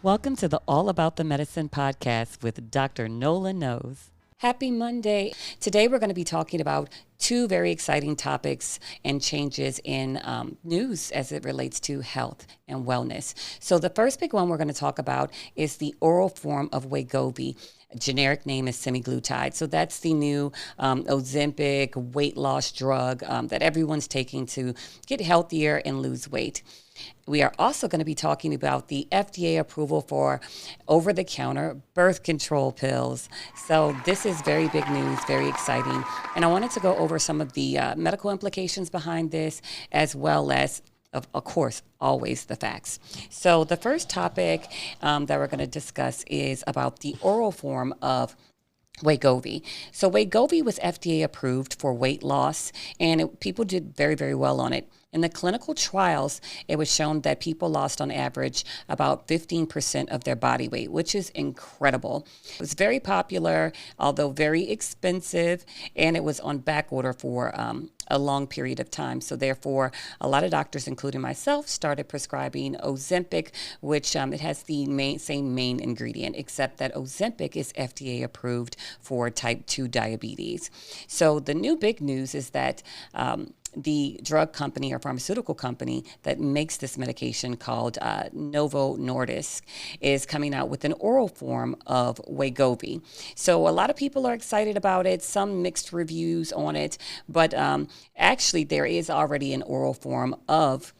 Welcome to the All About the Medicine podcast with Dr. Nola Knows. Happy Monday. Today we're going to be talking about two very exciting topics and changes in news as it relates to health and wellness. So the first big one we're going to talk about is the oral form of Wegovy. Generic name is Semaglutide. So that's the new Ozempic weight loss drug that everyone's taking to get healthier and lose weight. We are also going to be talking about the FDA approval for over-the-counter birth control pills. So this is very big news, very exciting. And I wanted to go over some of the medical implications behind this, as well as, of course, always the facts. So the first topic that we're going to discuss is about the oral form of Wegovy. So Wegovy was FDA approved for weight loss, and people did very, very well on it. In the clinical trials, it was shown that people lost on average about 15% of their body weight, which is incredible. It was very popular, although very expensive, and it was on back order for a long period of time. So therefore, a lot of doctors, including myself, started prescribing Ozempic, which it has the same main ingredient, except that Ozempic is FDA approved for type 2 diabetes. So the new big news is that the drug company or pharmaceutical company that makes this medication called Novo Nordisk is coming out with an oral form of Wegovy. So a lot of people are excited about it, some mixed reviews on it, but actually there is already an oral form of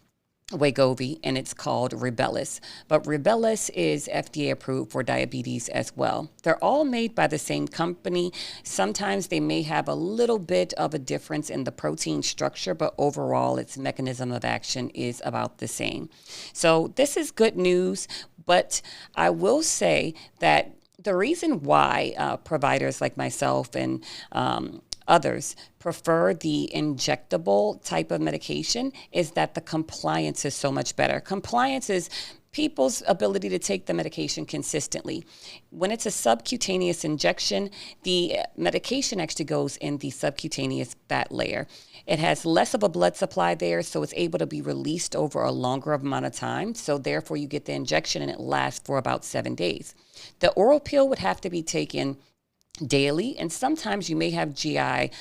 Wegovy, and it's called Rybelsus. But Rybelsus is FDA approved for diabetes as well. They're all made by the same company. Sometimes they may have a little bit of a difference in the protein structure, but overall its mechanism of action is about the same. So this is good news, but I will say that the reason why providers like myself and others prefer the injectable type of medication is that the compliance is so much better. Compliance is people's ability to take the medication consistently. When it's a subcutaneous injection, the medication actually goes in the subcutaneous fat layer. It has less of a blood supply there, so it's able to be released over a longer amount of time. So therefore, you get the injection and it lasts for about 7 days. The oral pill would have to be taken daily, and sometimes you may have GI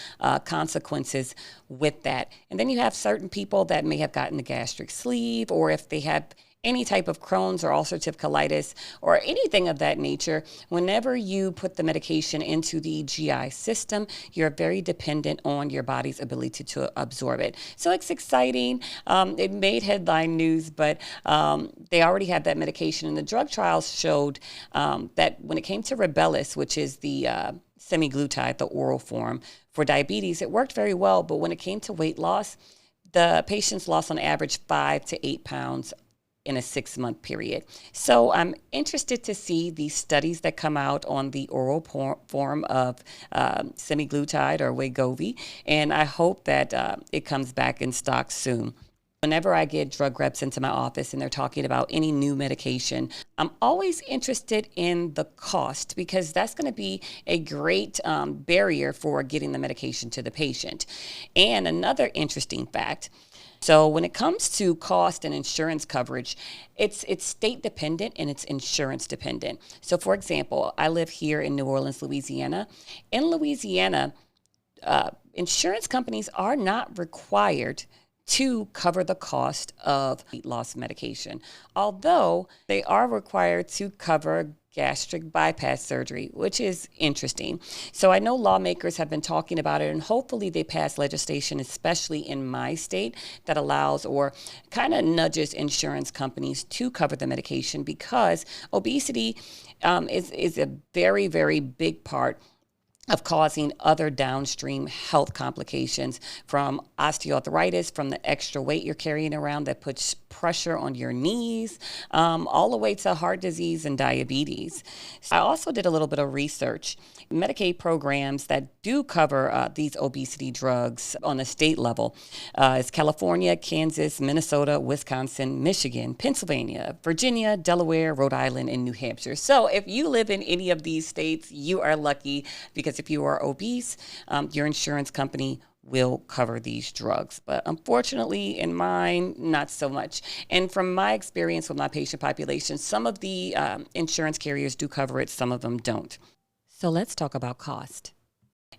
consequences with that. And then you have certain people that may have gotten the gastric sleeve, or if they have any type of Crohn's or ulcerative colitis or anything of that nature, whenever you put the medication into the GI system, you're very dependent on your body's ability to absorb it. So it's exciting. It made headline news, but they already had that medication, and the drug trials showed that when it came to Rybelsus, which is the Semaglutide, the oral form for diabetes, it worked very well. But when it came to weight loss, the patients lost on average 5 to 8 pounds in a 6-month period. So I'm interested to see the studies that come out on the oral form of Semaglutide or Wegovy, and I hope that it comes back in stock soon. Whenever I get drug reps into my office and they're talking about any new medication, I'm always interested in the cost, because that's going to be a great barrier for getting the medication to the patient. And another interesting fact, so when it comes to cost and insurance coverage, it's state dependent and it's insurance dependent. So for example, I live here in New Orleans, Louisiana. In Louisiana, insurance companies are not required to cover the cost of weight loss medication, although they are required to cover gastric bypass surgery, which is interesting. So I know lawmakers have been talking about it, and hopefully they pass legislation, especially in my state, that allows or kind of nudges insurance companies to cover the medication, because obesity is a very, very big part of causing other downstream health complications, from osteoarthritis, from the extra weight you're carrying around that puts pressure on your knees, all the way to heart disease and diabetes. I also did a little bit of research. Medicaid programs that do cover these obesity drugs on a state level is California, Kansas, Minnesota, Wisconsin, Michigan, Pennsylvania, Virginia, Delaware, Rhode Island, and New Hampshire. So if you live in any of these states, you are lucky, because if you are obese, your insurance company will cover these drugs. But unfortunately, in mine, not so much. And from my experience with my patient population, some of the insurance carriers do cover it, some of them don't. So let's talk about cost.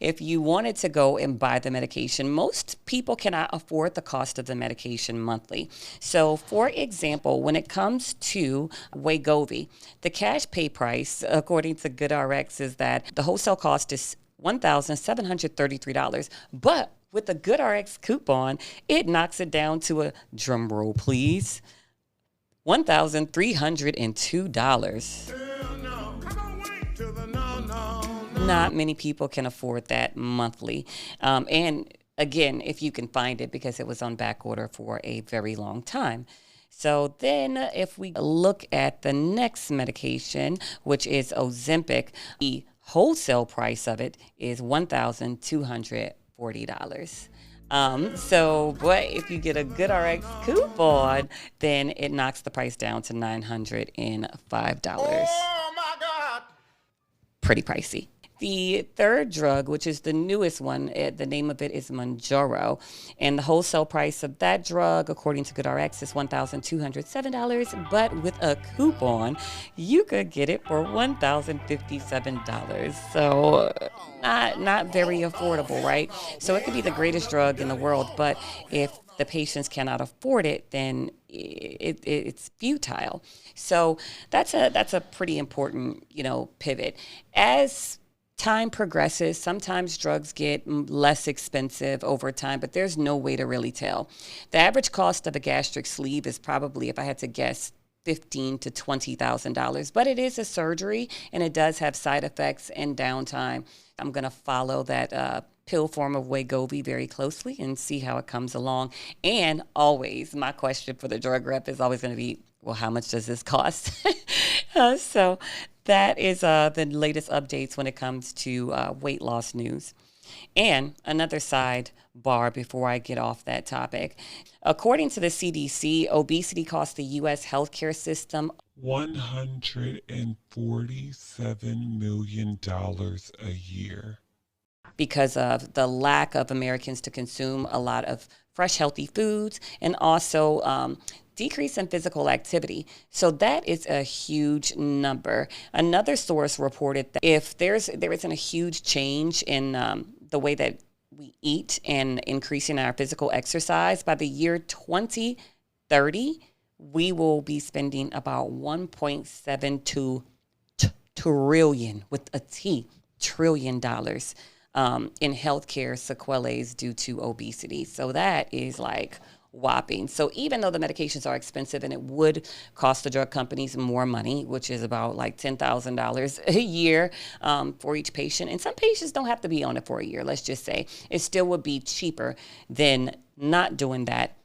If you wanted to go and buy the medication, most people cannot afford the cost of the medication monthly. So, for example, when it comes to Wegovy, the cash pay price, according to GoodRx, is that the wholesale cost is $1,733. But with the GoodRx coupon, it knocks it down to a, drum roll please, $1,302. Not many people can afford that monthly. And again, if you can find it, because it was on back order for a very long time. So then if we look at the next medication, which is Ozempic, the wholesale price of it is $1,240. But if you get a GoodRx coupon, then it knocks the price down to $905. Oh my God! Pretty pricey. The third drug, which is the newest one, the name of it is Mounjaro, and the wholesale price of that drug, according to GoodRx, is $1,207, but with a coupon, you could get it for $1,057. So not very affordable, right? So it could be the greatest drug in the world, but if the patients cannot afford it, then it's futile. So that's a pretty important, pivot. As time progresses, sometimes drugs get less expensive over time, but there's no way to really tell. The average cost of a gastric sleeve is probably, if I had to guess, $15,000 to $20,000, but it is a surgery and it does have side effects and downtime. I'm going to follow that pill form of Wegovy very closely and see how it comes along. And always, my question for the drug rep is always going to be, well, how much does this cost? So that is the latest updates when it comes to weight loss news. And another sidebar before I get off that topic. According to the CDC, obesity costs the U.S. healthcare system $147 million a year. Because of the lack of Americans to consume a lot of fresh, healthy foods, and also decrease in physical activity. So that is a huge number. Another source reported that if there isn't a huge change in the way that we eat and increasing our physical exercise, by the year 2030, we will be spending about $1.72 trillion, with a T, trillion dollars in healthcare sequelae due to obesity. So that is like whopping. So even though the medications are expensive and it would cost the drug companies more money, which is about like $10,000 a year for each patient, and some patients don't have to be on it for a year, let's just say, it still would be cheaper than not doing that,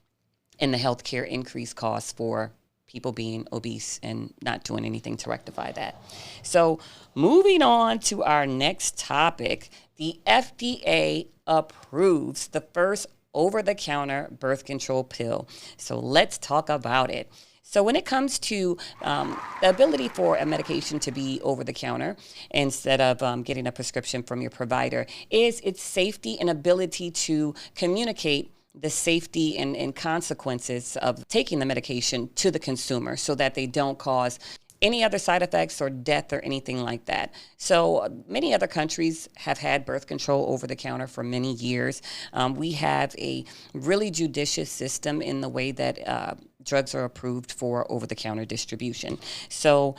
and the healthcare increase costs for people being obese and not doing anything to rectify that. So moving on to our next topic, the FDA approves the first over-the-counter birth control pill. So let's talk about it. So when it comes to the ability for a medication to be over-the-counter instead of getting a prescription from your provider, is its safety and ability to communicate the safety and consequences of taking the medication to the consumer so that they don't cause any other side effects or death or anything like that. So many other countries have had birth control over the counter for many years. We have a really judicious system in the way that drugs are approved for over-the-counter distribution. So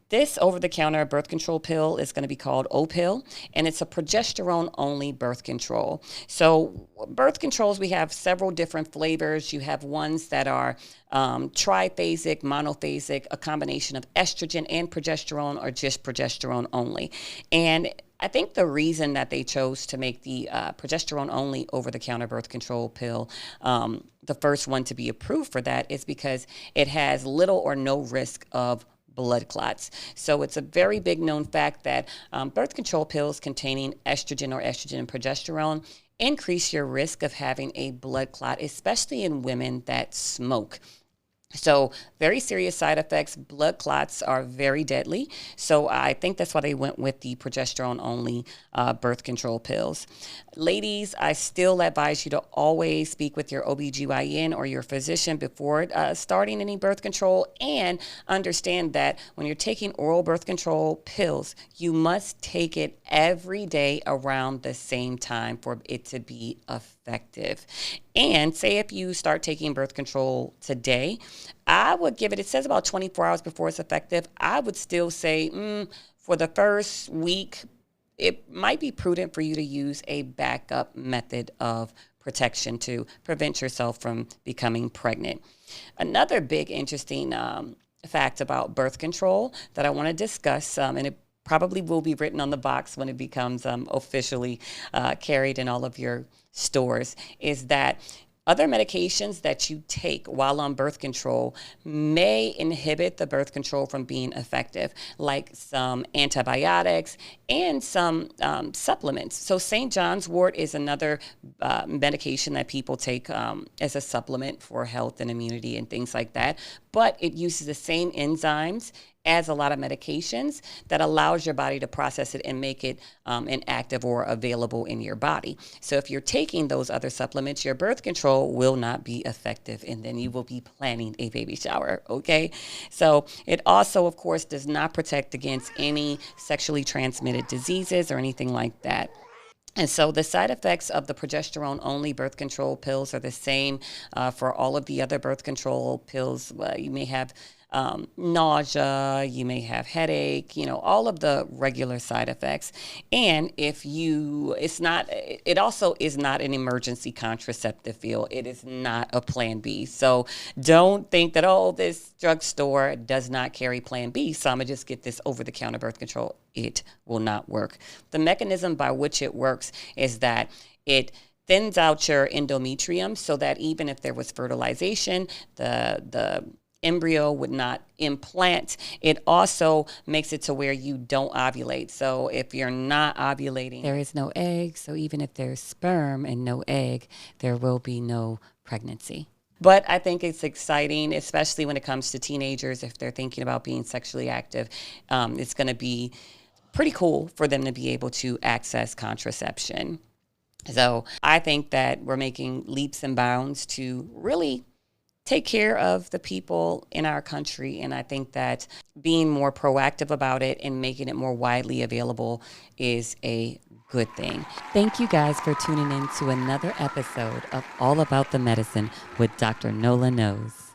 this over-the-counter birth control pill is going to be called Opill, and it's a progesterone-only birth control. So birth controls, we have several different flavors. You have ones that are triphasic, monophasic, a combination of estrogen and progesterone, or just progesterone only. And I think the reason that they chose to make the progesterone-only over-the-counter birth control pill the first one to be approved for that is because it has little or no risk of blood clots. So it's a very big known fact that birth control pills containing estrogen or estrogen and progesterone increase your risk of having a blood clot, especially in women that smoke. So very serious side effects. Blood clots are very deadly. So I think that's why they went with the progesterone-only birth control pills. Ladies, I still advise you to always speak with your OBGYN or your physician before starting any birth control, and understand that when you're taking oral birth control pills, you must take it every day around the same time for it to be effective. And say if you start taking birth control today, I would give it says about 24 hours before it's effective. I would still say for the first week, it might be prudent for you to use a backup method of protection to prevent yourself from becoming pregnant. Another big interesting fact about birth control that I want to discuss, and it probably will be written on the box when it becomes officially carried in all of your stores, is that other medications that you take while on birth control may inhibit the birth control from being effective, like some antibiotics and some supplements. So St. John's wort is another medication that people take as a supplement for health and immunity and things like that. But it uses the same enzymes as a lot of medications that allows your body to process it and make it inactive or available in your body. So if you're taking those other supplements, your birth control will not be effective, and then you will be planning a baby shower, okay? So it also, of course, does not protect against any sexually transmitted diseases or anything like that. And so the side effects of the progesterone-only birth control pills are the same for all of the other birth control pills. You may have nausea, you may have headache, all of the regular side effects. And it also is not an emergency contraceptive pill. It is not a plan B. So don't think that, this drugstore does not carry plan B, so I'm going to just get this over-the-counter birth control. It will not work. The mechanism by which it works is that it thins out your endometrium so that even if there was fertilization, the embryo would not implant. It also makes it to where you don't ovulate. So if you're not ovulating, there is no egg. So even if there's sperm and no egg, there will be no pregnancy. But I think it's exciting, especially when it comes to teenagers. If they're thinking about being sexually active, it's going to be pretty cool for them to be able to access contraception. So I think that we're making leaps and bounds to really take care of the people in our country. And I think that being more proactive about it and making it more widely available is a good thing. Thank you guys for tuning in to another episode of All About the Medicine with Dr. Nola Knows.